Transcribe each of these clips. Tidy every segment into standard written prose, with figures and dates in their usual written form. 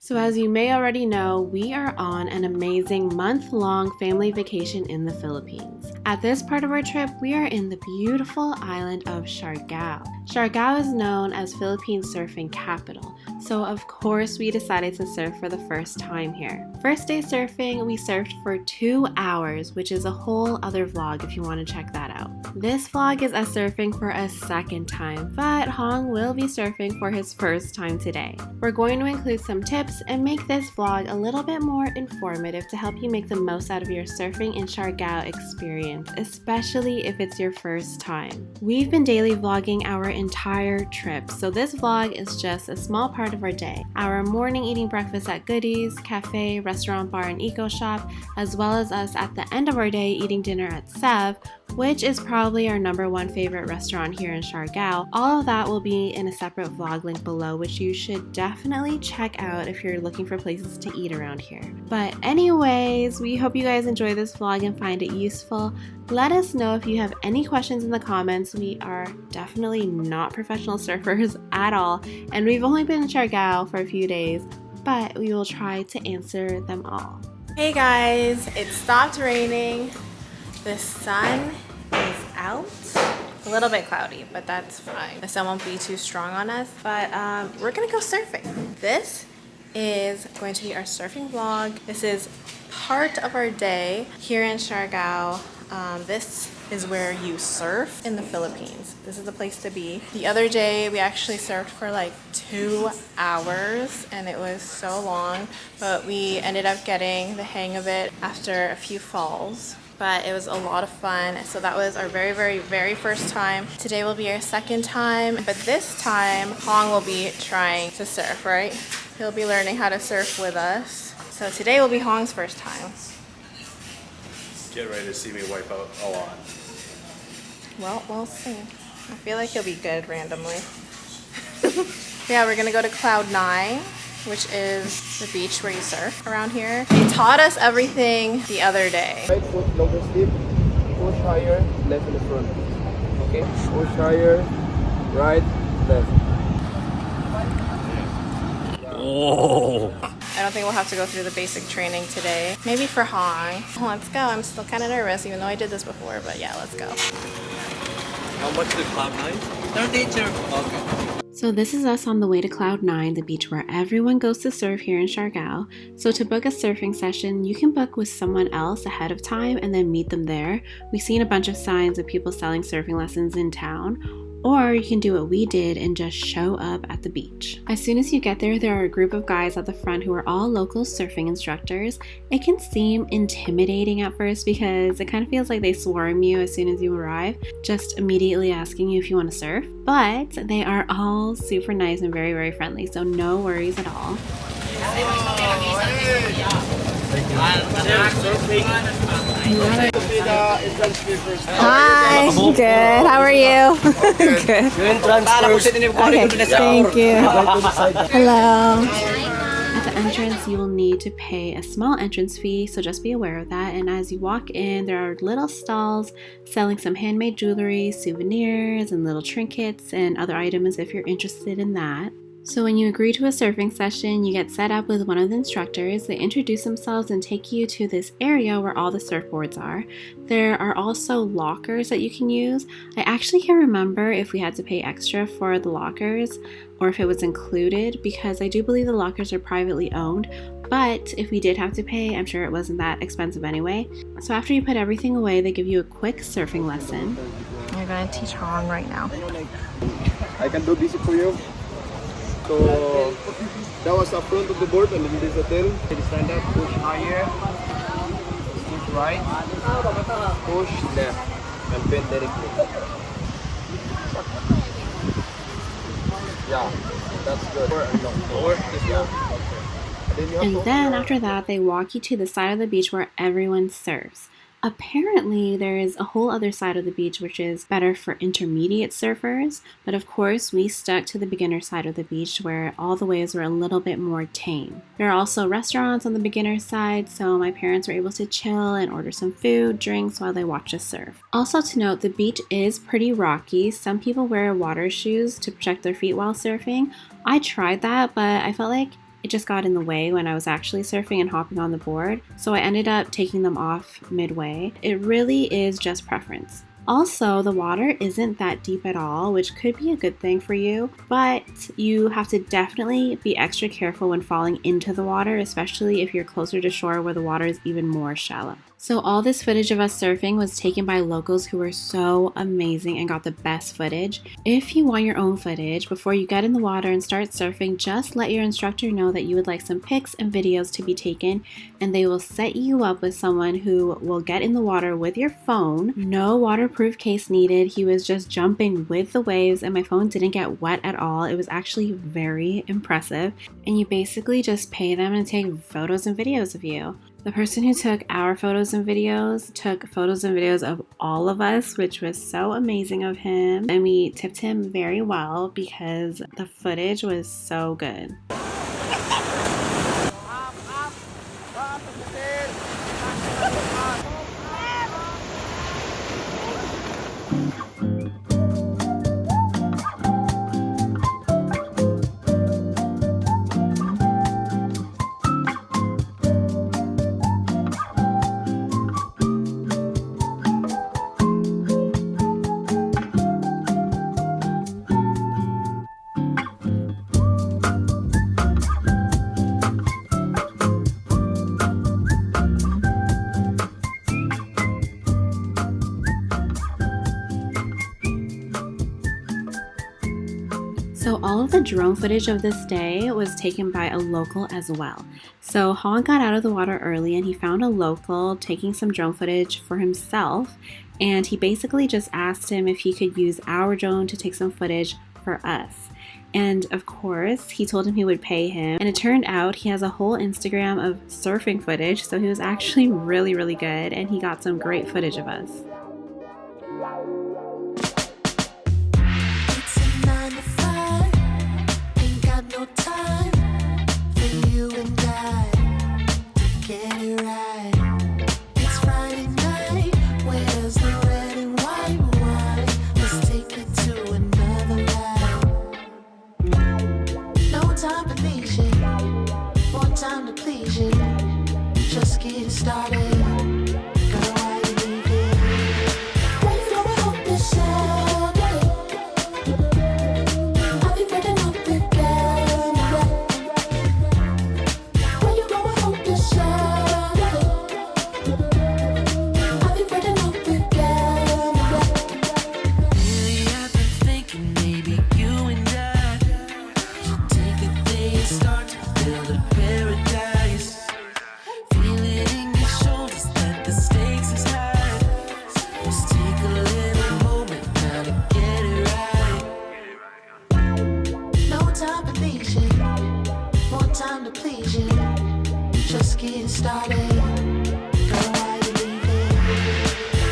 So as you may already know, we are on an amazing month-long family vacation in the Philippines. At this part of our trip, we are in the beautiful island of Siargao. Siargao is known as Philippines surfing capital, so of course we decided to surf for the first time here. First day surfing, we surfed for 2 hours, which is a whole other vlog if you want to check that out. This vlog is us surfing for a second time, but Hong will be surfing for his first time today. We're going to include some tips and make this vlog a little bit more informative to help you make the most out of your surfing in Siargao experience, especially if it's your first time. We've been daily vlogging our entire trip, so this vlog is just a small part of our day. Our morning eating breakfast at Goodies, cafe, restaurant, bar, and eco shop, as well as us at the end of our day eating dinner at Sev, which is probably our #1 favorite restaurant here in Siargao. All of that will be in a separate vlog link below, which you should definitely check out if you're looking for places to eat around here. But anyways, we hope you guys enjoy this vlog and find it useful. Let us know if you have any questions in the comments. We are definitely not professional surfers at all, and we've only been in Siargao for a few days, but we will try to answer them all. Hey guys, it stopped raining. The sun is out. A little bit cloudy, but that's fine. The sun won't be too strong on us, but we're gonna go surfing. This is going to be our surfing vlog. This is part of our day here in Siargao. This is where you surf in the Philippines. This is the place to be. The other day we actually surfed for like 2 hours and it was so long, but we ended up getting the hang of it after a few falls. But it was a lot of fun. So that was our very first time. Today will be our second time, but this time Hong will be trying to surf, right? He'll be learning how to surf with us. So today will be Hong's first time. Get ready to see me wipe out a lot. Well, we'll see. I feel like he'll be good randomly. Yeah, we're gonna go to Cloud 9, which is the beach where you surf around here. They taught us everything the other day. Right foot lower slip, push higher, left in the front. Okay, push higher, right, left. Oh! I don't think we'll have to go through the basic training today. Maybe for Hong. Let's go. I'm still kind of nervous, even though I did this before, but yeah, let's go. How much is Cloud 9? 30. Okay. So this is us on the way to Cloud 9, the beach where everyone goes to surf here in Siargao. So to book a surfing session, you can book with someone else ahead of time and then meet them there. We've seen a bunch of signs of people selling surfing lessons in town. Or you can do what we did and just show up at the beach. As soon as you get there, there are a group of guys at the front who are all local surfing instructors. It can seem intimidating at first because it kind of feels like they swarm you as soon as you arrive, just immediately asking you if you want to surf. But they are all super nice and very friendly, so no worries at all. Hi, good. How are you? Good. Okay, thank you. Hello. At the entrance, you will need to pay a small entrance fee, so just be aware of that. And as you walk in, there are little stalls selling some handmade jewelry, souvenirs, and little trinkets and other items if you're interested in that. So when you agree to a surfing session, you get set up with one of the instructors. They introduce themselves and take you to this area where all the surfboards are. There are also lockers that you can use. I actually can't remember if we had to pay extra for the lockers or if it was included, because I do believe the lockers are privately owned. But if we did have to pay, I'm sure it wasn't that expensive anyway. So after you put everything away, they give you a quick surfing lesson. You're gonna teach Hong right now. I can do this for you. So that was the front of the board, and then there's a tail. Stand up, push higher, push right, push left, and bend directly. Yeah, that's good. And then after that, they walk you to the side of the beach where everyone surfs. Apparently, there is a whole other side of the beach which is better for intermediate surfers, but of course we stuck to the beginner side of the beach where all the waves were a little bit more tame. There are also restaurants on the beginner side, so my parents were able to chill and order some food, drinks while they watched us surf. Also to note, the beach is pretty rocky. Some people wear water shoes to protect their feet while surfing. I tried that, but I felt like it just got in the way when I was actually surfing and hopping on the board, so I ended up taking them off midway. It really is just preference. Also, the water isn't that deep at all, which could be a good thing for you, but you have to definitely be extra careful when falling into the water, especially if you're closer to shore where the water is even more shallow. So all this footage of us surfing was taken by locals who were so amazing and got the best footage. If you want your own footage, before you get in the water and start surfing, just let your instructor know that you would like some pics and videos to be taken, and they will set you up with someone who will get in the water with your phone. No waterproof case needed. He was just jumping with the waves and my phone didn't get wet at all. It was actually very impressive, and you basically just pay them to take photos and videos of you. The person who took our photos and videos took photos and videos of all of us, which was so amazing of him. And we tipped him very well because the footage was so good. So all of the drone footage of this day was taken by a local as well. So Han got out of the water early and he found a local taking some drone footage for himself, and he basically just asked him if he could use our drone to take some footage for us. And of course, he told him he would pay him, and it turned out he has a whole Instagram of surfing footage, so he was actually really good, and he got some great footage of us. Just get started. Girl, why you leaving? Where you going home this Saturday? I'll be breaking up again. Where you going home this Saturday? I'll be breaking up again. Lately I've been thinking maybe you and I should take the day and start to build a paradise. Just getting started. Girl, why you leaving?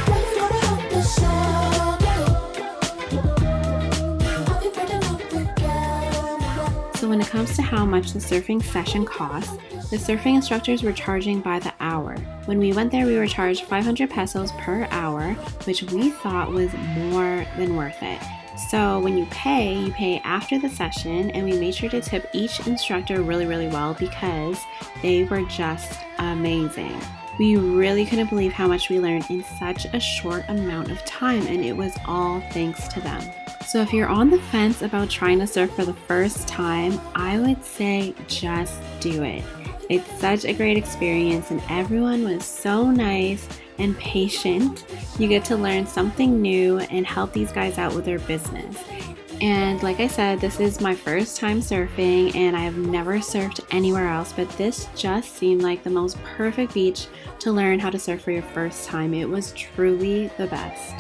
Where you going home this Saturday? I'll be breaking up again. So when it comes to how much the surfing session costs, the surfing instructors were charging by the hour. When we went there, we were charged 500 pesos per hour, which we thought was more than worth it. So when you pay after the session, and we made sure to tip each instructor really well because they were just amazing. We really couldn't believe how much we learned in such a short amount of time, and it was all thanks to them. So if you're on the fence about trying to surf for the first time, I would say just do it. It's such a great experience and everyone was so nice and patient. You get to learn something new and help these guys out with their business. And like I said, this is my first time surfing and I have never surfed anywhere else, but this just seemed like the most perfect beach to learn how to surf for your first time. It was truly the best.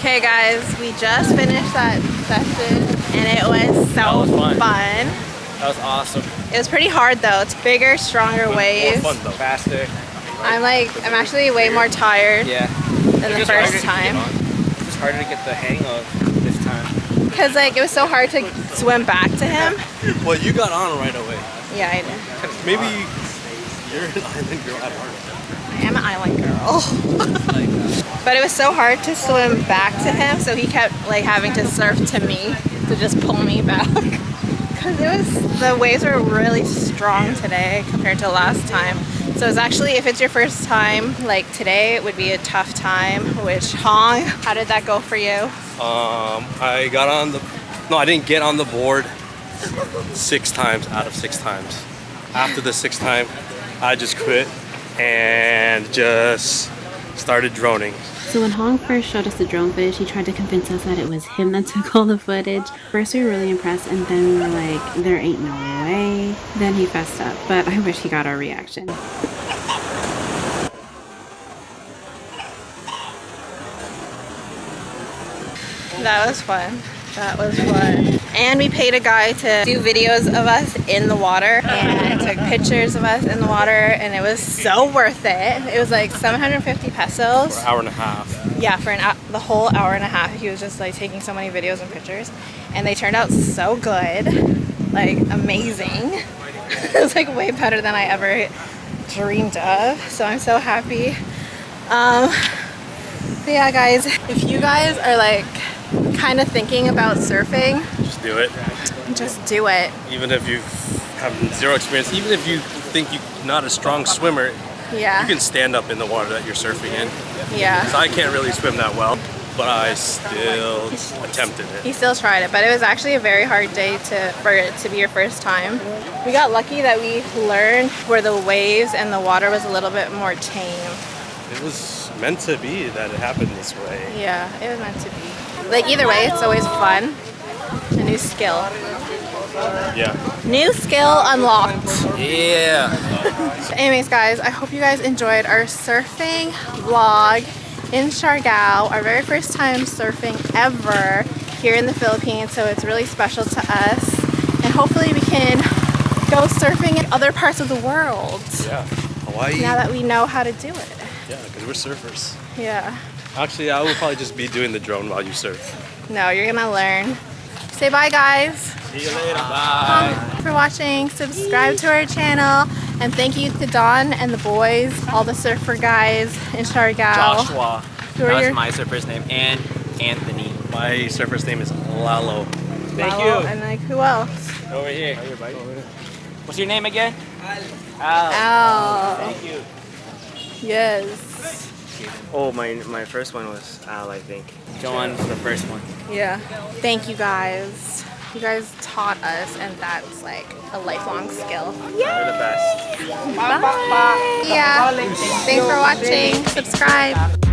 Okay guys, we just finished that session and it was so fun. fun. That was awesome. It was pretty hard though. It's bigger, stronger waves. More fun though. Faster. I'm actually way more tired Yeah. than the first time. It's just harder to get the hang of this time. Because like it was so hard to swim back to him. Well, you got on right away. Yeah, I did. Maybe you're an island girl at heart. I am an island girl. But it was so hard to swim back to him, so he kept like having to surf to me to just pull me back. Because the waves were really strong today compared to last time. So it's actually, if it's your first time, like today, it would be a tough time. Which, Hong, how did that go for you? I got on the, no, I didn't get on the board 6 times out of 6 times. After the 6th time, I just quit and just started droning. So when Hong first showed us the drone footage, he tried to convince us that it was him that took all the footage. First we were really impressed, and then we were like, there ain't no way. Then he fessed up, but I wish he got our reaction. That was fun. That was fun. And we paid a guy to do videos of us in the water and took pictures of us in the water, and it was so worth it. It was like 750 pesos. For an hour and a half. Yeah, for the whole hour and a half. He was just like taking so many videos and pictures, and they turned out so good, like amazing. It was like way better than I ever dreamed of. So I'm so happy. But yeah, guys, if you guys are like kind of thinking about surfing, Just do it. just do it. Even if you have 0 experience, even if you think you're not a strong swimmer, Yeah. you can stand up in the water that you're surfing in. Yeah. So I can't really swim that well, but I still attempted it. He still tried it, but it was actually a very hard day for it to be your first time. We got lucky that we learned where the waves and the water was a little bit more tame. It was meant to be that it happened this way. Yeah, it was meant to be. Like either way, it's always fun. A new skill. Yeah. New skill unlocked. Yeah. Anyways, guys, I hope you guys enjoyed our surfing vlog in Siargao. Our very first time surfing ever here in the Philippines, so it's really special to us. And hopefully we can go surfing in other parts of the world. Yeah. Hawaii. Now that we know how to do it. Yeah, because we're surfers. Yeah. Actually, I will probably just be doing the drone while you surf. No, you're gonna learn. Say bye, guys. See you later. Bye. Thanks for watching. Subscribe to our channel. And thank you to Don and the boys, all the surfer guys in Siargao. Joshua. Who are That's your- my surfer's name. And Anthony. My surfer's name is Lalo. Thank Lalo, you. And like, who else? Over here. What's your name again? Al. Al. Thank you. Yes. Oh, my first one was Al, I think. Joan's the first one. Yeah. Thank you guys. You guys taught us, and that's like a lifelong skill. You're the best. Bye. Yeah. Thanks for watching. Subscribe.